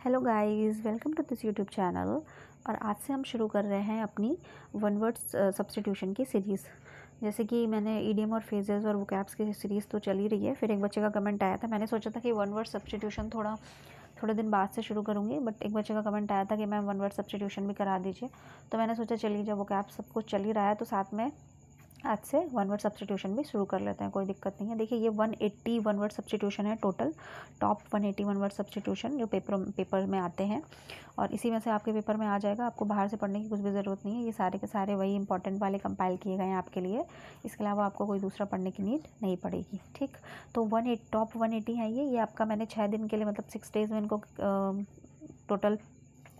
Hello guys, welcome to this YouTube channel. और आज से हम शुरू कर रहे हैं अपनी वन वर्ड सब्स्टिट्यूशन की सीरीज़। जैसे कि मैंने ईडियम और फ्रेजेस और वोकैब्स की सीरीज़ तो चल ही रही है। फिर एक बच्चे का कमेंट आया था, मैंने सोचा था कि वन वर्ड सब्स्टिट्यूशन थोड़े दिन बाद से शुरू करूँगी, बट एक बच्चे का कमेंट आया था कि मैम वन वर्ड सब्स्टिट्यूशन भी करा दीजिए। तो मैंने सोचा चलिए, जब वोकैब्स सब कुछ चल ही रहा है तो साथ में आज से वन वर्ड सब्स्टिट्यूशन भी शुरू कर लेते हैं, कोई दिक्कत नहीं है। देखिए, ये 180 वन वर्ड सब्स्टिट्यूशन है total, top 180 one word substitution जो पेपर में आते हैं, और इसी में से आपके पेपर में आ जाएगा। आपको बाहर से पढ़ने की कुछ भी ज़रूरत नहीं है, ये सारे के सारे वही इंपॉर्टेंट वाले कंपाइल किए गए हैं आपके लिए। इसके अलावा आपको कोई दूसरा पढ़ने की नीड नहीं पड़ेगी, ठीक। तो टॉप 180 है ये आपका मैंने 6 दिन के लिए, मतलब 6 डेज़ में इनको टोटल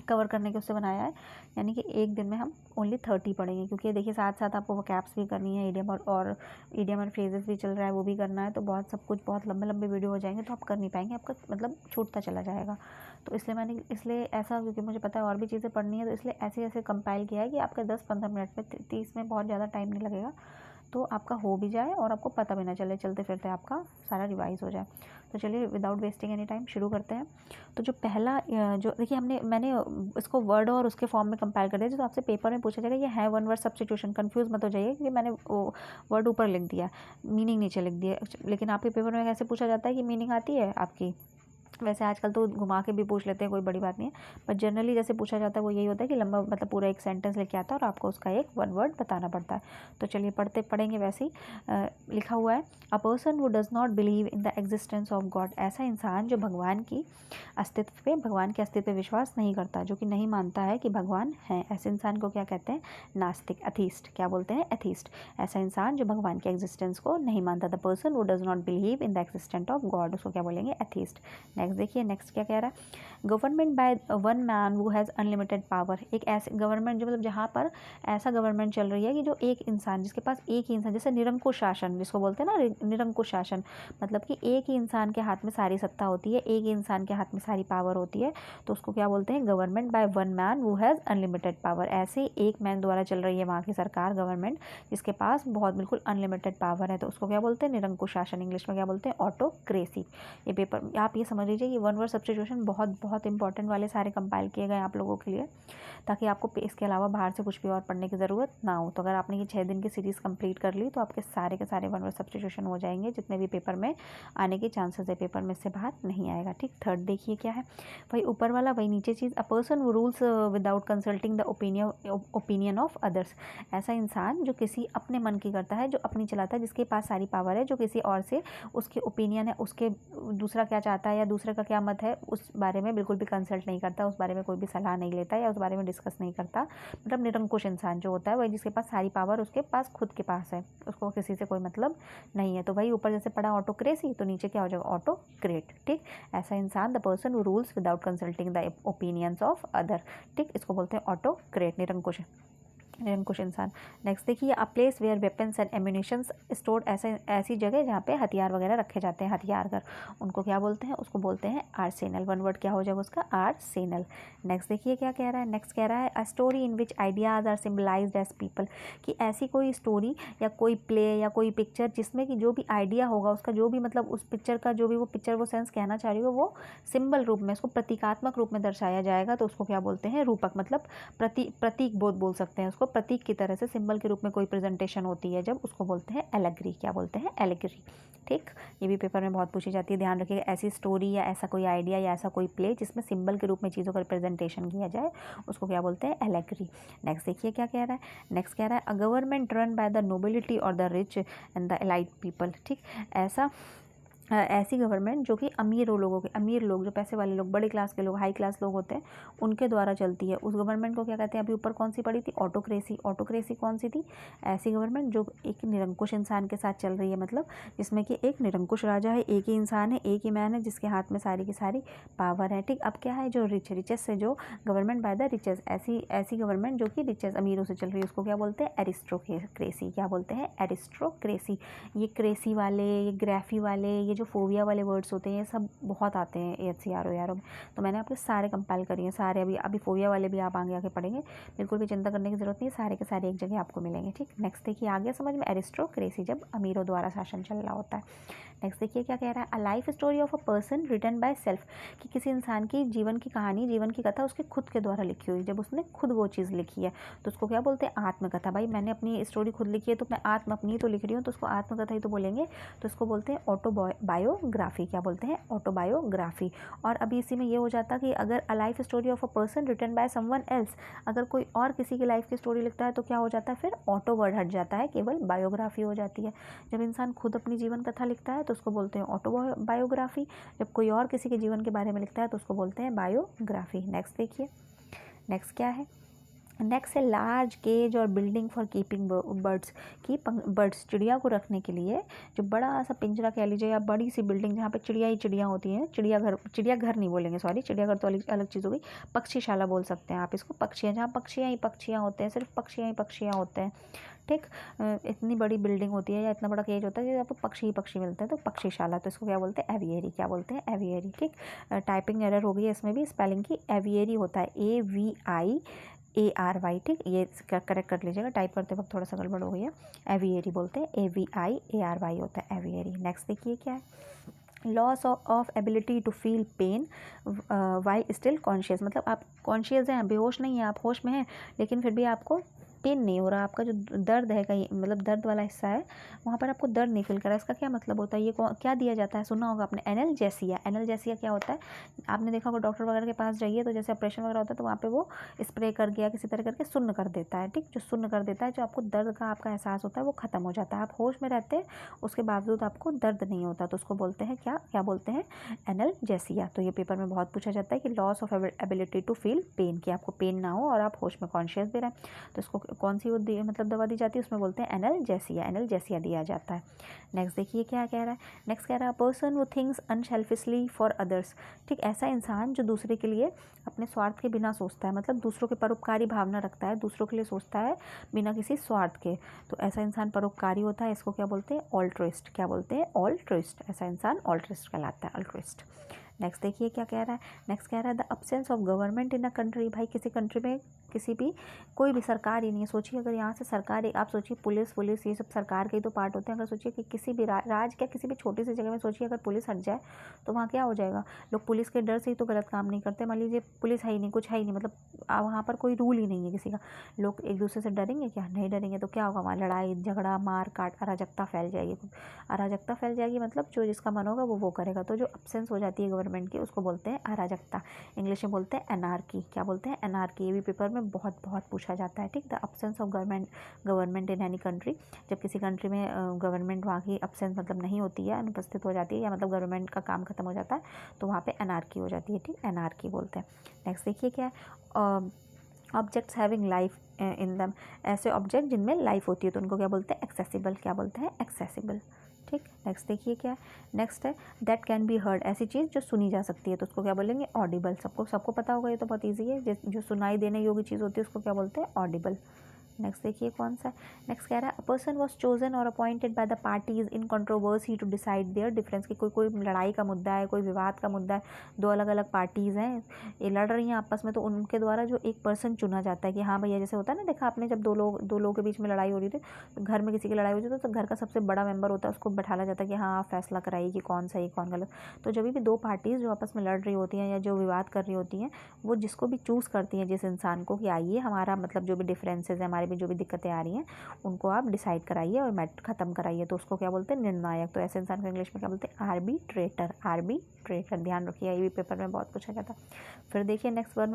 कवर करने के उससे बनाया है। यानी कि एक दिन में हम ओनली 30 पढ़ेंगे, क्योंकि देखिए साथ साथ आपको वोकैब्स भी करनी है, ईडियम और फ्रेजेस भी चल रहा है, वो भी करना है। तो बहुत लंबे लंबे वीडियो हो जाएंगे, तो आप कर नहीं पाएंगे, आपका मतलब छूटता चला जाएगा। तो इसलिए ऐसा, क्योंकि मुझे पता है और भी चीज़ें पढ़नी है, तो इसलिए ऐसे कंपाइल किया है कि आपका 10-15 मिनट में 30 में बहुत ज़्यादा टाइम नहीं लगेगा, तो आपका हो भी जाए और आपको पता भी ना चले, चलते फिरते आपका सारा रिवाइज हो जाए। तो चलिए, विदाउट वेस्टिंग एनी टाइम शुरू करते हैं। तो जो पहला जो देखिए मैंने इसको वर्ड और उसके फॉर्म में कंपाइल कर दिया, तो आपसे पेपर में पूछा जाएगा ये है वन वर्ड सब्स्टिट्यूशन। कंफ्यूज मत हो जाइए, क्योंकि मैंने वो वर्ड ऊपर लिख दिया, मीनिंग नीचे लिख दिया। लेकिन आपके पेपर में कैसे पूछा जाता है कि मीनिंग आती है आपकी, वैसे आजकल तो घुमा के भी पूछ लेते हैं, कोई बड़ी बात नहीं है। बट जनरली जैसे पूछा जाता है वो यही होता है कि लंबा, मतलब पूरा एक सेंटेंस लेके आता है और आपको उसका एक वन वर्ड बताना पड़ता है। तो चलिए पढ़ेंगे वैसे ही। लिखा हुआ है, a person who does not believe in the existence of God. ऐसा इंसान जो भगवान के अस्तित्व पे विश्वास नहीं करता, जो कि नहीं मानता है कि भगवान है, ऐसे इंसान को क्या कहते हैं? नास्तिक, एथीस्ट। क्या बोलते हैं? एथीस्ट। ऐसा इंसान जो भगवान के एग्जिस्टेंस को नहीं मानता, the person who does not believe in the existence of God, उसको क्या बोलेंगे? एथीस्ट। नेक्स्ट देखिए, नेक्स्ट क्या कह रहा है? Government by one man who has unlimited power. एक ऐसे गवर्नमेंट जो, मतलब जहाँ पर ऐसा गवर्नमेंट चल रही है कि जो एक इंसान, जिसके पास एक ही इंसान, जैसे निरंकुश शासन जिसको बोलते हैं ना, निरंकुश शासन, मतलब कि एक ही इंसान के हाथ में सारी सत्ता होती है, एक ही इंसान के हाथ में सारी पावर होती है, तो उसको क्या बोलते हैं? Government by one man who has unlimited power. ऐसे एक मैन द्वारा चल रही है वहाँ की सरकार, गवर्नमेंट, जिसके पास बहुत बिल्कुल अनलिमिटेड पावर है, तो उसको क्या बोलते हैं? निरंकुश शासन। इंग्लिश में क्या बोलते हैं? ऑटोक्रेसी। ये पेपर आप ये समझ लीजिए कि वन वर्ड सब्स्टिट्यूशन बहुत इंपॉर्टेंट वाले सारे कंपाइल किए गए आप लोगों के लिए, ताकि आपको इसके अलावा बाहर से कुछ भी और पढ़ने की ज़रूरत ना हो। तो अगर आपने ये 6 दिन की सीरीज़ कंप्लीट कर ली, तो आपके सारे के सारे वन वर्ड सब्स्टिट्यूशन हो जाएंगे, जितने भी पेपर में आने के चांसेस है, पेपर में से बाहर नहीं आएगा, ठीक। थर्ड देखिए क्या है, वही ऊपर वाला वही नीचे चीज़, a person who rules without consulting the opinion of others. ऐसा इंसान जो किसी अपने मन की करता है, जो अपनी चलाता है, जिसके पास सारी पावर है, जो किसी और से उसके ओपिनियन है, उसके दूसरा क्या चाहता है या दूसरे का क्या मत है, उस बारे में बिल्कुल भी कंसल्ट नहीं करता, उस बारे में कोई भी सलाह नहीं लेता या उस बारे में डिस्कस नहीं करता। मतलब निरंकुश इंसान जो होता है, वही जिसके पास सारी पावर उसके पास खुद के पास है, उसको किसी से कोई मतलब नहीं है। तो वही ऊपर जैसे पढ़ा ऑटोक्रेसी, तो नीचे क्या हो जाएगा? ऑटोक्रेट, ठीक। ऐसा इंसान, the person who rules without consulting the opinions of other, ठीक, इसको बोलते हैं ऑटोक्रेट, निरंकुश इंसान। नेक्स्ट देखिए, a place where weapons and ammunitions stored. ऐसी जगह जहाँ पे हथियार वगैरह रखे जाते हैं, हथियार घर, उनको क्या बोलते हैं? उसको बोलते हैं आर्सेनल। वन वर्ड क्या हो जाएगा उसका? आर्सेनल। नेक्स्ट देखिए क्या कह रहा है? नेक्स्ट कह रहा है, a story in which ideas are symbolised as people. कि ऐसी कोई स्टोरी या कोई प्ले या कोई पिक्चर जिसमें कि जो भी आइडिया होगा उसका, जो भी मतलब उस पिक्चर का जो भी वो पिक्चर वो सेंस कहना चाह रही हो, वो सिंबल रूप में, उसको प्रतीकात्मक रूप में दर्शाया जाएगा, तो उसको क्या बोलते हैं? रूपक। मतलब प्रतीक बोल सकते हैं उसको, प्रतीक की तरह से सिंबल के रूप में कोई प्रेजेंटेशन होती है जब, उसको बोलते हैं एलेगरी। क्या बोलते हैं? एलेगरी, ठीक। ये भी पेपर में बहुत पूछी जाती है, ध्यान रखिएगा। ऐसी स्टोरी या ऐसा कोई आइडिया या ऐसा कोई प्ले जिसमें सिंबल के रूप में चीज़ों का रिप्रेजेंटेशन किया जाए, उसको क्या बोलते हैं? एलेगरी। नेक्स्ट देखिए क्या कह रहा है? नेक्स्ट कह रहा है, a government run by the nobility और the rich and the elite people, ठीक। ऐसी गवर्नमेंट जो कि अमीर लोग, जो पैसे वाले लोग, बड़े क्लास के लोग, हाई क्लास लोग होते हैं, उनके द्वारा चलती है, उस गवर्नमेंट को क्या कहते हैं? अभी ऊपर कौन सी पड़ी थी? ऑटोक्रेसी। ऑटोक्रेसी कौन सी थी? ऐसी गवर्नमेंट जो एक निरंकुश इंसान के साथ चल रही है, मतलब जिसमें कि एक निरंकुश राजा है, एक ही इंसान है, एक ही मैन है, जिसके हाथ में सारी की सारी पावर है, ठीक। अब क्या है? जो रिचेस से जो गवर्नमेंट बाय द रिचेस, ऐसी गवर्नमेंट जो कि रिचेस, अमीरों से चल रही है, उसको क्या बोलते हैं? एरिस्टोक्रेसी। क्या बोलते हैं? एरिस्टोक्रेसी। ये क्रेसी वाले, ये ग्राफी वाले, ये जो फोबिया वाले वर्ड्स होते हैं, ये सब बहुत आते हैं AHCRO में। तो मैंने आपके सारे कंपाइल करिए, सारे। अभी फोबिया वाले भी आप आगे पढ़ेंगे, बिल्कुल भी चिंता करने की जरूरत नहीं, सारे के सारे एक जगह आपको मिलेंगे, ठीक। नेक्स्ट देखिए, आगे समझ में? एरिस्टोक्रेसी, जब अमीरों द्वारा शासन चल रहा होता है। नेक्स्ट देखिए क्या कह रहा है, a life story of a person written by self, कि किसी इंसान की जीवन की कहानी, जीवन की कथा उसके खुद के द्वारा लिखी हुई, जब उसने खुद वो चीज़ लिखी है तो उसको क्या बोलते हैं, आत्मकथा। भाई मैंने अपनी स्टोरी खुद लिखी है तो मैं अपनी तो लिख रही हूँ तो उसको आत्मकथा ही तो बोलेंगे, तो इसको बोलते हैं ऑटोबायोग्राफी। क्या बोलते हैं, ऑटोबायोग्राफी। और अभी इसी में ये हो जाता कि अगर a life story of a person written by someone else, अगर कोई और किसी की लाइफ की स्टोरी लिखता है तो क्या हो जाता है, फिर ऑटो वर्ड हट जाता है, केवल बायोग्राफी हो जाती है। जब इंसान खुद अपनी जीवन कथा लिखता है तो उसको बोलते हैं ऑटोबायोग्राफी, जब कोई और किसी के जीवन के बारे में लिखता है तो उसको बोलते हैं बायोग्राफी। नेक्स्ट देखिए, नेक्स्ट क्या है, नेक्स्ट है लार्ज केज और बिल्डिंग फॉर कीपिंग बर्ड्स, की बर्ड्स चिड़िया को रखने के लिए जो बड़ा सा पिंजरा कह लीजिए या बड़ी सी बिल्डिंग जहाँ पे चिड़िया ही चिड़िया होती हैं, चिड़ियाघर नहीं बोलेंगे, सॉरी चिड़ियाघर तो अलग चीज़ हो गई, पक्षीशाला बोल सकते हैं आप इसको, पक्षियाँ जहाँ पक्षियाँ ही पक्षियाँ होते हैं, सिर्फ पक्षियाँ ही पक्षियाँ होते हैं, ठीक। इतनी बड़ी बिल्डिंग होती है या इतना बड़ा केज होता है कि आपको पक्षी ही पक्षी मिलते हैं, तो पक्षीशाला, तो इसको क्या बोलते हैं, एवियरी। क्या बोलते हैं, एवियरी, ठीक। टाइपिंग एरर हो गई है इसमें भी, स्पेलिंग की, एवियरी होता है AVIARY, ठीक। ये करेक्ट कर लीजिएगा, टाइप करते वक्त थोड़ा सा गड़बड़ हो गई है, एवियरी बोलते हैं, AVIARY होता है एवियरी। नेक्स्ट देखिए क्या है, loss of ability to feel pain while still conscious, मतलब आप कॉन्शियस हैं, बेहोश नहीं है, आप होश में हैं लेकिन फिर भी आपको पेन नहीं हो रहा, आपका जो दर्द है कहीं, मतलब दर्द वाला हिस्सा है वहाँ पर आपको दर्द नहीं फील कर रहा है। इसका क्या मतलब होता है, ये क्या दिया जाता है, सुना होगा आपने, एनाल्जेसिया। एनाल्जेसिया क्या होता है, आपने देखा होगा डॉक्टर वगैरह के पास जाइए तो जैसे ऑपरेशन वगैरह होता है तो वहाँ पे वो स्प्रे कर गया किसी तरह करके सुन्न कर देता है, ठीक। जो सुन्न कर देता है, जो आपको दर्द का आपका एहसास होता है वो खत्म हो जाता है, आप होश में रहते हैं उसके बावजूद आपको दर्द नहीं होता, तो उसको बोलते हैं क्या, क्या बोलते हैं, एनाल्जेसिया। तो ये पेपर में बहुत पूछा जाता है कि loss of ability to feel pain, कि आपको पेन ना हो और आप होश में कॉन्शियस भी रहें, तो इसको कौन सी मतलब दवा दी जाती है, उसमें बोलते हैं एनाल्जेसिया, एनाल्जेसिया दिया जाता है। नेक्स्ट देखिए क्या कह रहा है, नेक्स्ट कह रहा है person who thinks unselfishly for others, ठीक। ऐसा इंसान जो दूसरे के लिए अपने स्वार्थ के बिना सोचता है, मतलब दूसरों के परोपकारी भावना रखता है, दूसरों के लिए सोचता है बिना किसी स्वार्थ के, तो ऐसा इंसान परोपकारी होता है, इसको क्या बोलते हैं, ऑल्ट्रिस्ट। क्या बोलते हैं, ऑल्ट्रिस्ट, ऐसा इंसान ऑल्ट्रिस्ट कहलाता है, ऑल्ट्रिस्ट। नेक्स्ट देखिए क्या कह रहा है, नेक्स्ट कह रहा है the absence of government in a country, भाई किसी कंट्री में किसी भी कोई भी सरकार ही नहीं है। सोचिए अगर यहाँ से सरकार, आप सोचिए पुलिस ये सब सरकार के ही तो पार्ट होते हैं, अगर सोचिए कि किसी भी राज क्या किसी भी छोटी सी जगह में सोचिए अगर पुलिस हट जाए तो वहाँ क्या हो जाएगा, लोग पुलिस के डर से ही तो गलत काम नहीं करते। मान लीजिए पुलिस है ही नहीं, कुछ है ही नहीं, मतलब वहाँ पर कोई रूल ही नहीं है किसी का, लोग एक दूसरे से डरेंगे क्या, नहीं डरेंगे, तो क्या होगा वहाँ, लड़ाई झगड़ा मार काट, अराजकता फैल जाएगी, अराजकता फैल जाएगी, मतलब जो जिसका मन होगा वो करेगा, तो जो अब्सेंस हो जाती है गवर्नमेंट की उसको बोलते हैं अराजकता, इंग्लिश में बोलते हैं एनार्की। क्या बोलते हैं, एनार्की। ये भी पेपर में बहुत पूछा जाता है, ठीक। The absence of government in any country, जब किसी कंट्री में गवर्नमेंट वहाँ की अब्सेंस मतलब नहीं होती है, अनुपस्थित हो जाती है, या मतलब गवर्नमेंट का काम खत्म हो जाता है तो वहाँ पे एनार्की हो जाती है, ठीक, एनार्की बोलते हैं। नेक्स्ट देखिए क्या है, ऑब्जेक्ट्स हैविंग लाइफ इन दम, ऐसे ऑब्जेक्ट जिनमें लाइफ होती है तो उनको क्या बोलते हैं, एक्सेसिबल। क्या बोलते हैं, एक्सेसिबल, ठीक। नेक्स्ट देखिए क्या है, नेक्स्ट है दैट कैन बी हर्ड, ऐसी चीज़ जो सुनी जा सकती है तो उसको क्या बोलेंगे, ऑडिबल। सबको पता होगा, ये तो बहुत ईजी है, जो सुनाई देने योग्य चीज़ होती है उसको क्या बोलते हैं, ऑडिबल। नेक्स्ट देखिए कौन सा है, नेक्स्ट कह रहा है अ पर्सन वॉज चोजन और appointed by the parties in controversy to decide their difference, की कोई लड़ाई का मुद्दा है, कोई विवाद का मुद्दा है, दो अलग अलग पार्टीज़ हैं ये लड़ रही हैं आपस में, तो उनके द्वारा जो एक पर्सन चुना जाता है कि हाँ भैया, जैसे होता है ना, देखा आपने जब दो लोगों के बीच में लड़ाई हो रही थी, तो घर में किसी की लड़ाई हो जाती है तो घर का सबसे बड़ा मेंबर होता है, उसको बैठाया जाता है कि हाँ आप फैसला कराइए कि कौन सही कौन गलत। तो जब भी दो पार्टीज़ जो आपस में लड़ रही होती हैं या जो विवाद कर रही होती हैं, वो जिसको भी चूज़ करती हैं, जिस इंसान को कि आइए हमारा मतलब जो भी डिफरेंसेस है, हमारे भी जो भी दिक्कतें आ रही हैं उनको आप डिसाइड कराइए और मैट ख़त्म कराइए, तो उसको क्या बोलते हैं, निर्णायक। तो ऐसे इंसान को इंग्लिश में क्या बोलते हैं, आर्बिट्रेटर। आर्बिट्रेटर, ध्यान रखिए, ये भी पेपर में बहुत पूछा जाता है। फिर देखिए नेक्स्ट वन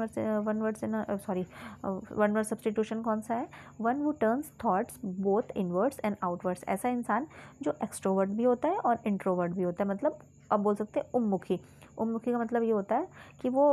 वर्ड सब्स्टिट्यूशन कौन सा है, वन वो turns thoughts both inwards and outwards, ऐसा इंसान जो एक्सट्रोवर्ट भी होता है और इंट्रोवर्ट भी होता है, मतलब अब बोल सकते हैं उम्मुखी। उम्मुखी का मतलब ये होता है कि वो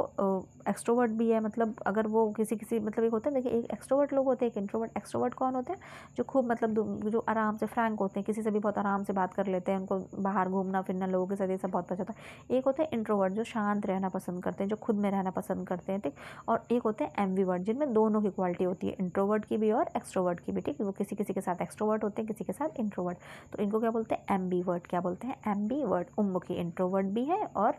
एक्सट्रोवर्ट भी है, मतलब अगर वो किसी मतलब एक होता है, देखिए एक एक्सट्रोवर्ट लोग होते हैं, एक इंट्रोवर्ट। एक्सट्रोवर्ट कौन होते हैं, जो खूब मतलब जो आराम से फ्रैंक होते हैं, किसी से भी बहुत आराम से बात कर लेते हैं, उनको बाहर घूमना फिरना लोगों के साथ ये सब बहुत पसंद होता है। एक होते हैं इंट्रोवर्ट जो शांत रहना पसंद करते हैं, जो खुद में रहना पसंद करते हैं, ठीक। और एक होते हैं एम्बीवर्ट जिनमें दोनों की क्वालिटी होती है, इंट्रोवर्ट की भी और एक्सट्रोवर्ट की भी, ठीक। वो किसी के साथ एक्सट्रोवर्ट होते हैं, किसी के साथ इंट्रोवर्ट, तो इनको क्या बोलते हैं, एम्बीवर्ट। क्या बोलते हैं, एम्बीवर्ट। उम्मुखी इंट्रोवर्ट भी है और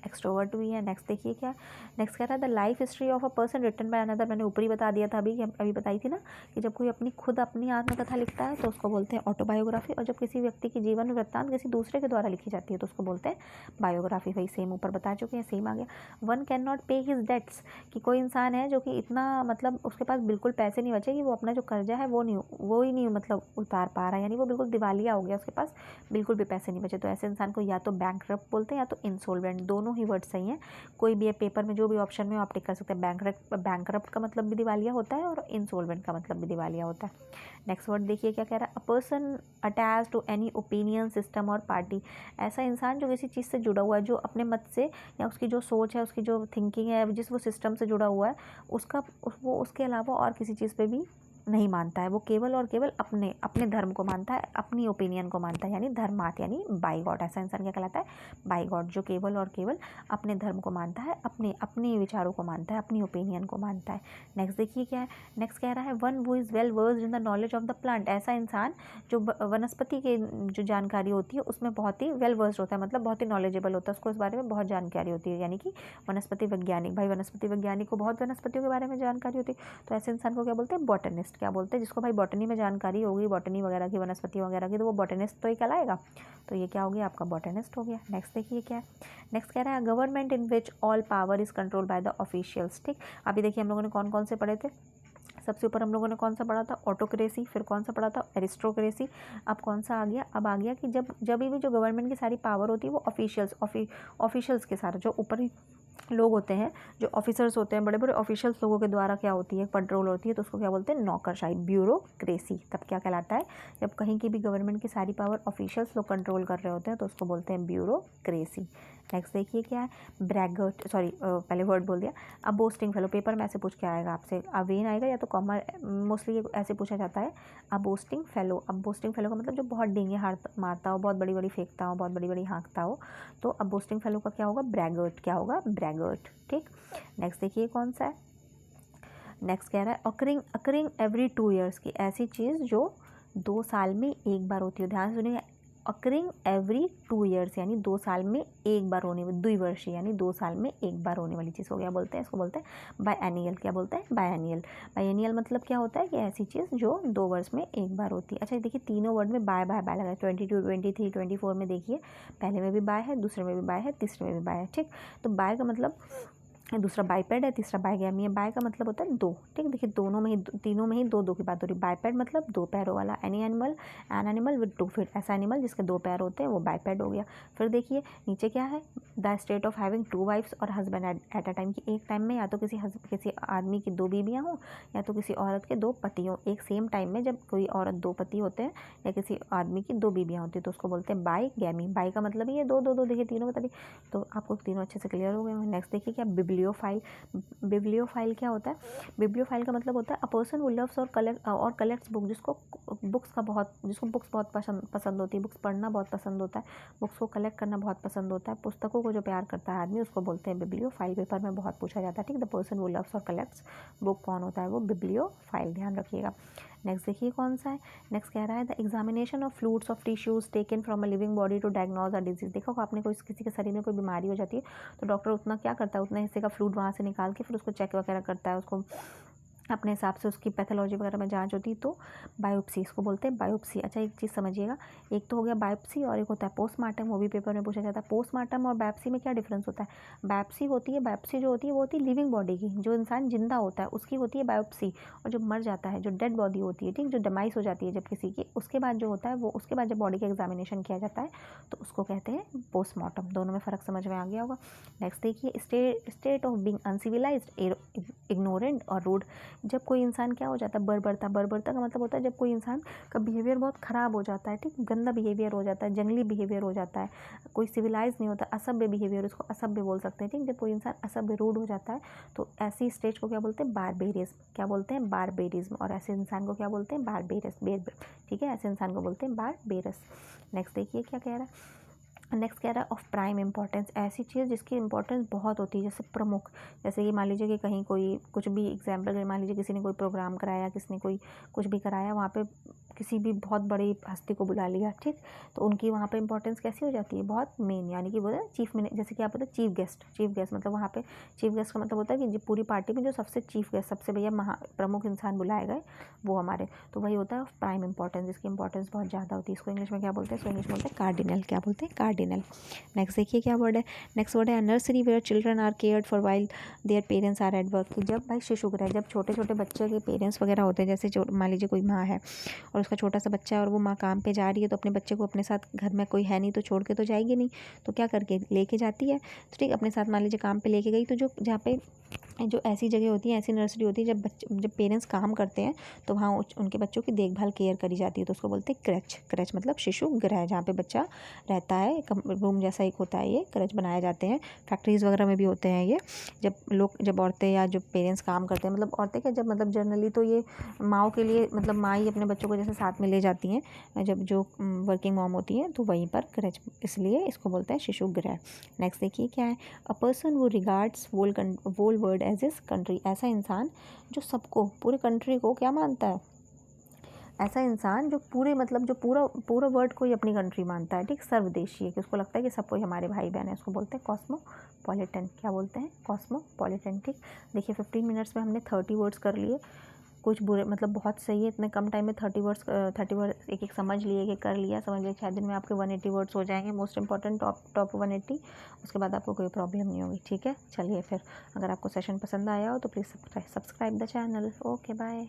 एक्सट्रोवर्ट भी है। नेक्स्ट देखिए क्या, नेक्स्ट कह रहा है the life history of a person written by another. मैंने ऊपर ही बता दिया था, अभी बताई थी ना कि जब कोई अपनी आत्मकथा लिखता है तो उसको बोलते हैं ऑटोबायोग्राफी, और जब किसी व्यक्ति की जीवन वृत्तांत किसी दूसरे के द्वारा लिखी जाती है तो उसको बोलते हैं बायोग्राफी। वही सेम ऊपर बता चुके हैं, सेम आ गया। वन कैन नॉट पे हिज डेट्स, कि कोई इंसान है जो कि इतना मतलब उसके पास बिल्कुल पैसे नहीं बचे कि वो अपना जो कर्जा है वो ही नहीं मतलब उतार पा रहा है, यानी वो बिल्कुल दिवालिया हो गया, उसके पास बिल्कुल भी पैसे नहीं बचे। तो ऐसे इंसान को या तो बैंकरप्ट बोलते हैं या तो इंसॉल्वेंट, दोनों ही वर्ड सही हैं। कोई भी पेपर में जो भी ऑप्शन में आप टिक कर सकते हैं। बैंकरप्ट का मतलब भी दिवालिया होता है और इंसॉल्वेंट का मतलब भी दिवालिया होता है। नेक्स्ट वर्ड देखिए क्या कह रहा है, a person attach to any opinion system और पार्टी। ऐसा इंसान जो किसी चीज़ से जुड़ा हुआ है, जो अपने मत से या उसकी जो सोच है, उसकी जो थिंकिंग है, जिस वो सिस्टम से जुड़ा हुआ है, वो उसके अलावा और किसी चीज़ पे भी नहीं मानता है। वो केवल और केवल अपने धर्म को मानता है, अपनी ओपिनियन को मानता है, यानी धर्मात यानी बाई गॉड। ऐसा इंसान क्या कहलाता है, बाई गॉड, जो केवल और केवल अपने धर्म को मानता है, अपने विचारों को मानता है, अपनी ओपिनियन को मानता है। नेक्स्ट देखिए क्या है, नेक्स्ट कह रहा है one who is well versed in the knowledge of the plant. ऐसा इंसान जो वनस्पति के जो जानकारी होती है उसमें बहुत ही वेल वर्स्ड होता है, मतलब बहुत ही नॉलेजेबल होता है, उसको इस बारे में बहुत जानकारी होती है, यानी कि वनस्पति वैज्ञानिक। भाई वनस्पति वैज्ञानिक को बहुत वनस्पतियों के बारे में जानकारी होती है, तो ऐसे इंसान को क्या बोलते हैं, बॉटनिस्ट। क्या बोलते हैं, जिसको भाई बॉटनी में जानकारी होगी, बॉटनी वगैरह की, वनस्पति वगैरह की, तो वो बॉटनिस्ट तो ही कहलाएगा। तो ये क्या हो गया, आपका बॉटनिस्ट हो गया। नेक्स्ट देखिए क्या है, नेक्स्ट कह रहा है government in which all power is control by the officials. ठीक, अभी देखिए हम लोगों ने कौन कौन से पढ़े थे। सबसे ऊपर हम लोगों ने कौन सा पढ़ा था, ऑटोक्रेसी, फिर कौन सा पढ़ा था, एरिस्टोक्रेसी। अब कौन सा आ गया, अब आ गया कि जब भी जो गवर्नमेंट की सारी पावर होती है वो ऑफिशियल्स के सारे जो ऊपर लोग होते हैं, जो ऑफिसर्स होते हैं, बड़े बड़े ऑफिशियल्स लोगों के द्वारा क्या होती है, कंट्रोल होती है, तो उसको क्या बोलते हैं, नौकरशाही, ब्यूरोक्रेसी। तब क्या कहलाता है, जब कहीं की भी गवर्नमेंट की सारी पावर ऑफिशियल्स लोग कंट्रोल कर रहे होते हैं तो उसको बोलते हैं ब्यूरोक्रेसी। नेक्स्ट देखिए क्या है, ब्रैगर्ट, सॉरी पहले वर्ड बोल दिया। अब बोस्टिंग फेलो, पेपर में ऐसे पूछ के आएगा आपसे, अवेन आएगा या तो कॉमर, मोस्टली ऐसे पूछा जाता है। अब बोस्टिंग फेलो, अब बोस्टिंग फेलो का मतलब जो बहुत डींगे मारता हो, बहुत बड़ी बड़ी फेंकता हो, बहुत बड़ी बड़ी हाँकता हो, तो अब बोस्टिंग फेलो का क्या होगा, ब्रैगर्ट। क्या होगा, ब्रैगर्ट। ठीक, नेक्स्ट देखिए कौन सा है, नेक्स्ट कह रहा है अकरिंग एवरी 2 ईयर्स, की ऐसी चीज़ जो 2 साल में एक बार होती है। ध्यान से सुनिए, अकरिंग एवरी 2 ईयर्स यानी 2 साल में एक बार होने वाली, द्विवर्षीय यानी 2 साल में एक बार होने वाली चीज़ हो गया, बोलते हैं इसको, बोलते हैं बायएनियल। क्या बोलते हैं, बायएनियल। बायएनियल मतलब क्या होता है कि ऐसी चीज़ जो 2 वर्ष में एक बार होती है। अच्छा देखिए तीनों वर्ड में बाय बाय बाय लगा है, 22, 23, 24 में देखिए, पहले में भी बाय है, दूसरे में भी बाय है, तीसरे में भी बाय है। ठीक, तो बाय का मतलब दूसरा बाइपेड है, तीसरा बायगैमी है। बाय का मतलब होता है 2। ठीक, देखिए तीनों में ही दो की बात हो रही है। बाइपेड मतलब 2 पैरों वाला, एन एनिमल विद 2 फीट, ऐसा एनिमल जिसके 2 पैर होते हैं वो बाइपेड हो गया। फिर देखिए नीचे क्या है, the state of having 2 wives और हस्बैंड एट अ टाइम, की एक टाइम में या तो किसी आदमी की 2 बीवियाँ हों या तो किसी औरत के 2 पति हों। एक सेम टाइम में जब कोई औरत 2 पति होते हैं या किसी आदमी की 2 बीवियाँ होती हैं तो उसको बोलते हैं बाईगैमी। बाई का मतलब ही है 2, देखिए तीनों बता दी, तो आपको तीनों अच्छे से क्लियर हो गए। नेक्स्ट देखिए क्या, बिब्लियोफाइल। बिब्लियोफाइल क्या होता है, बिब्लियोफाइल का मतलब होता है अ पर्सन हु लव्स और कलेक्ट्स बुक, जिसको बुक्स बहुत पसंद होती है, बुक्स पढ़ना बहुत पसंद होता है, बुक्स को कलेक्ट करना बहुत पसंद होता है, पुस्तकों को जो प्यार करता है आदमी उसको बोलते हैं बिब्लियोफाइल। पेपर में बहुत पूछा जाता है। ठीक, द पर्सन हु लव्स और कलेक्ट्स बुक कौन होता है, वो बिब्लियोफाइल, ध्यान रखिएगा। नेक्स्ट देखिए कौन सा है, नेक्स्ट कह रहा है the examination of fluids of tissues taken from a living body to diagnose a disease. देखो आपने किसी के शरीर में कोई बीमारी हो जाती है तो डॉक्टर उतना क्या करता है, उतना हिस्से का फ्लूइड वहाँ से निकाल के फिर उसको चेक वगैरह करता है, उसको अपने हिसाब से उसकी पैथोलॉजी वगैरह में जांच होती है, तो बायोप्सी, इसको बोलते हैं बायोप्सी। अच्छा एक चीज़ समझिएगा, एक तो हो गया बायोप्सी और एक होता है पोस्टमार्टम, वो भी पेपर में पूछा जाता है। पोस्टमार्टम और बायोप्सी में क्या डिफरेंस होता है, बायोप्सी जो होती है वो होती है लिविंग बॉडी की, जो इंसान जिंदा होता है उसकी होती है बायोप्सी, और जो मर जाता है, जो डेड बॉडी होती है, ठीक, जो डेमाइस हो जाती है जब किसी की, उसके बाद जो होता है वो, उसके बाद जब बॉडी का एग्जामिनेशन किया जाता है तो उसको कहते हैं पोस्टमार्टम। दोनों में फ़र्क समझ में आ गया होगा। नेक्स्ट देखिए, state of being uncivilised, ignorant और रूड। जब कोई इंसान क्या हो जाता है, बर्बरता का मतलब होता है जब कोई इंसान का बिहेवियर बहुत ख़राब हो जाता है, ठीक, गंदा बिहेवियर हो जाता है, जंगली बिहेवियर हो जाता है, कोई सिविलाइज नहीं होता, असभ्य बिहेवियर, उसको असभ्य बोल सकते हैं। ठीक, जब कोई इंसान असभ्य, रूड हो जाता है तो ऐसी स्टेज को क्या बोलते हैं, बारबेरिज्म। क्या बोलते हैं, बारबेरिज्म। और ऐसे इंसान को क्या बोलते हैं, बारबेरस। ठीक है, ऐसे इंसान को बोलते हैं बारबेरस। नेक्स्ट देखिए क्या कह रहा है, नेक्स्ट कह रहा है ऑफ प्राइम इंपॉर्टेंस, ऐसी चीज़ जिसकी इंपॉर्टेंस बहुत होती है, जैसे प्रमुख। जैसे कि मान लीजिए कि कहीं कोई कुछ भी एग्जाम्पल, मान लीजिए किसी ने कोई प्रोग्राम कराया, किसी ने कोई कुछ भी कराया, वहाँ पे किसी भी बहुत बड़ी हस्ती को बुला लिया, ठीक, तो उनकी वहाँ पे इंपॉर्टेंस कैसी हो जाती है, बहुत मेन, यानी कि बोले चीफ मिनिस्टर, जैसे कि आप बोलते हैं चीफ गेस्ट। चीफ गेस्ट मतलब वहाँ पे चीफ गेस्ट का मतलब होता है कि जो पूरी पार्टी में जो सबसे चीफ गेस्ट, सबसे भैया प्रमुख इंसान बुलाए गए वो हमारे, तो वही होता है ऑफ प्राइम इंपॉर्टेंस, जिसकी इंपॉर्टेंस बहुत ज़्यादा होती है। इसको इंग्लिश में क्या बोलते हैं, इसको इंग्लिश में बोलते हैं कार्डिनल। क्या बोलते हैं, कार्डिनल। नेक्स्ट देखिए क्या वर्ड है, नेक्स्ट वर्ड है nursery where children are cared for while their parents are at work. जब भाई शिशु गृह, जब छोटे छोटे बच्चे के पेरेंट्स वगैरह होते हैं, जैसे मान लीजिए कोई माँ है और उसका छोटा सा बच्चा है और वो माँ काम पे जा रही है, तो अपने बच्चे को अपने साथ, घर में कोई है नहीं तो छोड़ के तो जाएगी नहीं, तो क्या करके लेके जाती है, तो ठीक अपने साथ मान लीजिए काम पे लेके गई, तो जो जहाँ पे जो ऐसी जगह होती है, ऐसी नर्सरी होती है, जब पेरेंट्स काम करते हैं तो वहाँ उनके बच्चों की देखभाल केयर करी जाती है, तो उसको बोलते हैं क्रच। क्रच मतलब शिशु गृह, जहाँ पे बच्चा रहता है, रूम जैसा एक होता है, ये क्रच बनाए जाते हैं। फैक्ट्रीज़ वगैरह में भी होते हैं ये, जब औरतें या जो पेरेंट्स काम करते हैं, मतलब औरतें क्या, जब मतलब जनरली तो ये माँओं के लिए, मतलब माँ ही अपने बच्चों को जैसे साथ में ले जाती हैं, जब जो वर्किंग मॉम होती हैं, तो वहीं पर क्रच, इसलिए इसको बोलते हैं शिशु गृह। नेक्स्ट देखिए क्या है, a person who regards whole world as his country, ऐसा इंसान जो सबको, पूरे कंट्री को क्या मानता है, ऐसा इंसान जो पूरे, मतलब जो पूरा पूरा वर्ल्ड को ही अपनी कंट्री मानता है, ठीक, सर्वदेशीय, कि उसको लगता है कि सब कोई हमारे भाई बहन है, उसको बोलते हैं कॉस्मोपॉलिटन। क्या बोलते हैं, कॉस्मोपॉलिटन। ठीक, देखिए 15 मिनट्स में हमने 30 वर्ड्स कर लिए, कुछ बुरे, मतलब बहुत सही है, इतने कम टाइम में 30 वर्ड्स एक एक समझ लिए, कि कर लिया, समझ लिया, 6 दिन में आपके 180 वर्ड्स हो जाएंगे, मोस्ट इंपॉर्टेंट टॉप 180, उसके बाद आपको कोई प्रॉब्लम नहीं होगी। ठीक है, चलिए फिर, अगर आपको सेशन पसंद आया हो तो please subscribe the channel. Okay bye.